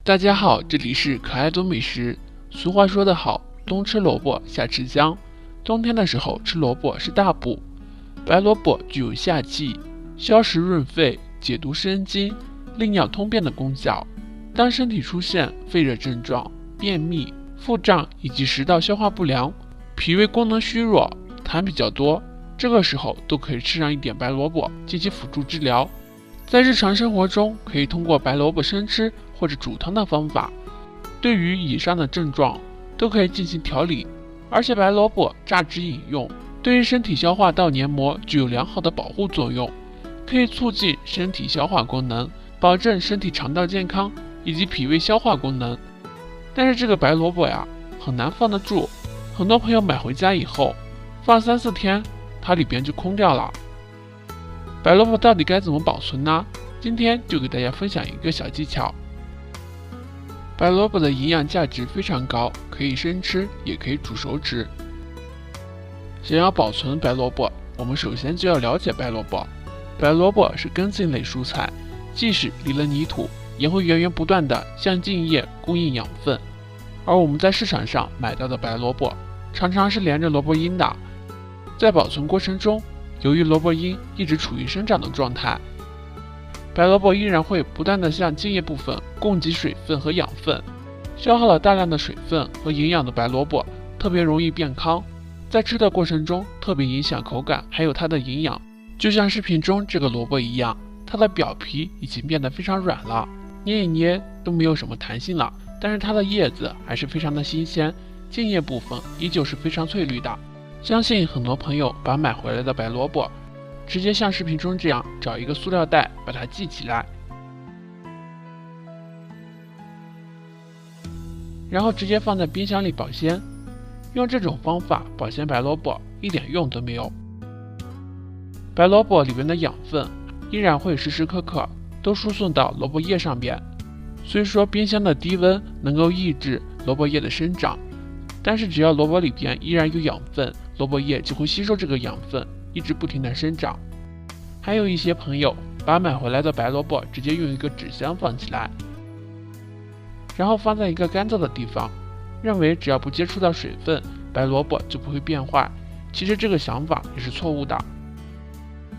大家好，这里是可爱多美食。俗话说得好，冬吃萝卜夏吃姜。冬天的时候吃萝卜是大补。白萝卜具有下气、消食润肺、解毒生津、利尿通便的功效。当身体出现肺热症状、便秘、腹胀以及食道消化不良、脾胃功能虚弱、痰比较多，这个时候都可以吃上一点白萝卜进行辅助治疗。在日常生活中，可以通过白萝卜生吃或者煮汤的方法，对于以上的症状都可以进行调理。而且白萝卜榨汁饮用，对于身体消化道黏膜具有良好的保护作用，可以促进身体消化功能，保证身体肠道健康以及脾胃消化功能。但是这个白萝卜呀，很难放得住，很多朋友买回家以后放3-4天，它里边就空掉了。白萝卜到底该怎么保存呢？今天就给大家分享一个小技巧。白萝卜的营养价值非常高，可以生吃，也可以煮熟吃。想要保存白萝卜，我们首先就要了解白萝卜。白萝卜是根茎类蔬菜，即使离了泥土，也会源源不断地向茎叶供应养分。而我们在市场上买到的白萝卜，常常是连着萝卜缨的。在保存过程中，由于萝卜缨一直处于生长的状态，白萝卜依然会不断地向茎叶部分供给水分和养分。消耗了大量的水分和营养的白萝卜特别容易变糠，在吃的过程中特别影响口感，还有它的营养。就像视频中这个萝卜一样，它的表皮已经变得非常软了，捏一捏都没有什么弹性了，但是它的叶子还是非常的新鲜，茎叶部分依旧是非常翠绿的。相信很多朋友把买回来的白萝卜直接像视频中这样找一个塑料袋把它系起来，然后直接放在冰箱里保鲜。用这种方法保鲜白萝卜一点用都没有，白萝卜里面的养分依然会时时刻刻都输送到萝卜叶上边。虽说冰箱的低温能够抑制萝卜叶的生长，但是只要萝卜里边依然有养分，萝卜叶就会吸收这个养分，一直不停的生长。还有一些朋友把买回来的白萝卜直接用一个纸箱放起来，然后放在一个干燥的地方，认为只要不接触到水分，白萝卜就不会变坏。其实这个想法也是错误的。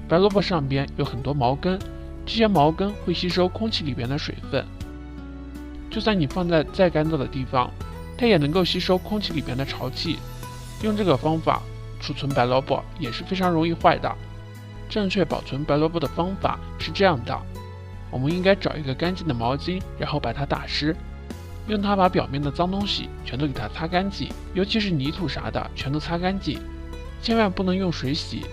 白萝卜上边有很多毛根，这些毛根会吸收空气里边的水分，就算你放在再干燥的地方，它也能够吸收空气里边的潮气。用这个方法储存白萝卜也是非常容易坏的。正确保存白萝卜的方法是这样的，我们应该找一个干净的毛巾，然后把它打湿，用它把表面的脏东西全都给它擦干净，尤其是泥土啥的全都擦干净，千万不能用水洗。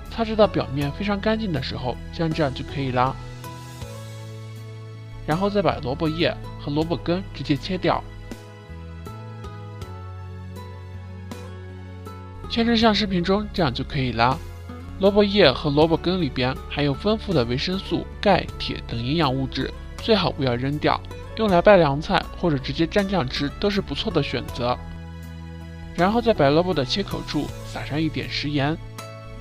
擦拭到表面非常干净的时候，像这样就可以啦。然后再把萝卜叶和萝卜根直接切掉，切成像视频中这样就可以啦。萝卜叶和萝卜根里边含有丰富的维生素、钙、铁等营养物质，最好不要扔掉，用来拌凉菜或者直接蘸酱吃都是不错的选择。然后在白萝卜的切口处撒上一点食盐，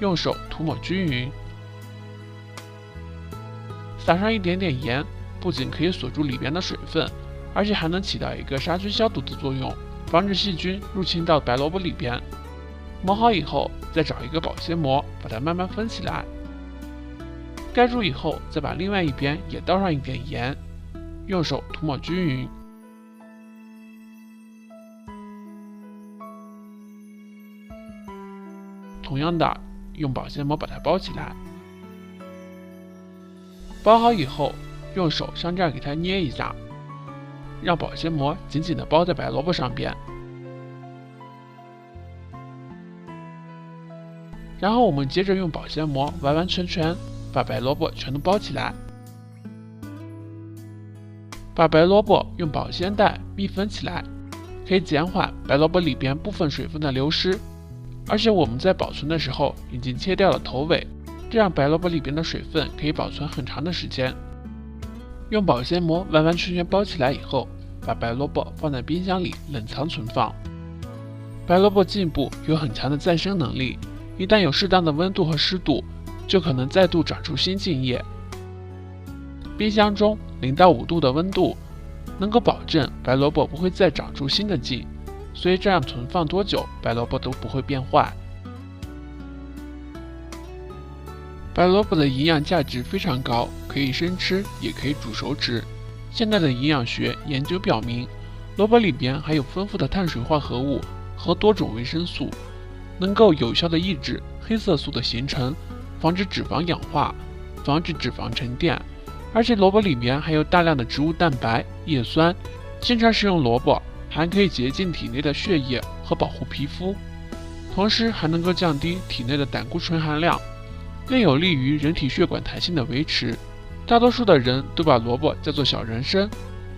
用手涂抹均匀。撒上一点点盐，不仅可以锁住里边的水分，而且还能起到一个杀菌消毒的作用，防止细菌入侵到白萝卜里边。磨好以后，再找一个保鲜膜，把它慢慢分起来。盖住以后，再把另外一边也倒上一点盐，用手涂抹均匀。同样的，用保鲜膜把它包起来。包好以后，用手像这样给它捏一下，让保鲜膜紧紧地包在白萝卜上边。然后我们接着用保鲜膜完完全全把白萝卜全都包起来，把白萝卜用保鲜袋密封起来，可以减缓白萝卜里边部分水分的流失。而且我们在保存的时候已经切掉了头尾，这样白萝卜里边的水分可以保存很长的时间。用保鲜膜完完全全包起来以后，把白萝卜放在冰箱里冷藏存放。白萝卜茎部有很强的再生能力，一旦有适当的温度和湿度，就可能再度长出新茎叶。冰箱中0到5度的温度，能够保证白萝卜不会再长出新的茎，所以这样存放多久，白萝卜都不会变坏。白萝卜的营养价值非常高，可以生吃，也可以煮熟吃。现代的营养学研究表明，萝卜里边含有丰富的碳水化合物和多种维生素，能够有效的抑制黑色素的形成，防止脂肪氧化，防止脂肪沉淀。而且萝卜里面含有大量的植物蛋白、叶酸，经常食用萝卜还可以洁净体内的血液和保护皮肤，同时还能够降低体内的胆固醇含量，更有利于人体血管弹性的维持。大多数的人都把萝卜叫做小人参，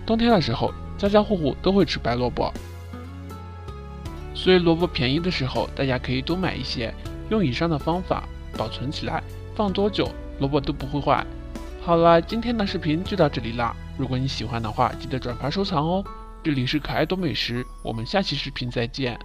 冬天的时候家家户户都会吃白萝卜，所以萝卜便宜的时候大家可以多买一些，用以上的方法保存起来，放多久萝卜都不会坏。好了，今天的视频就到这里啦，如果你喜欢的话记得转发收藏哦。这里是可爱多美食，我们下期视频再见。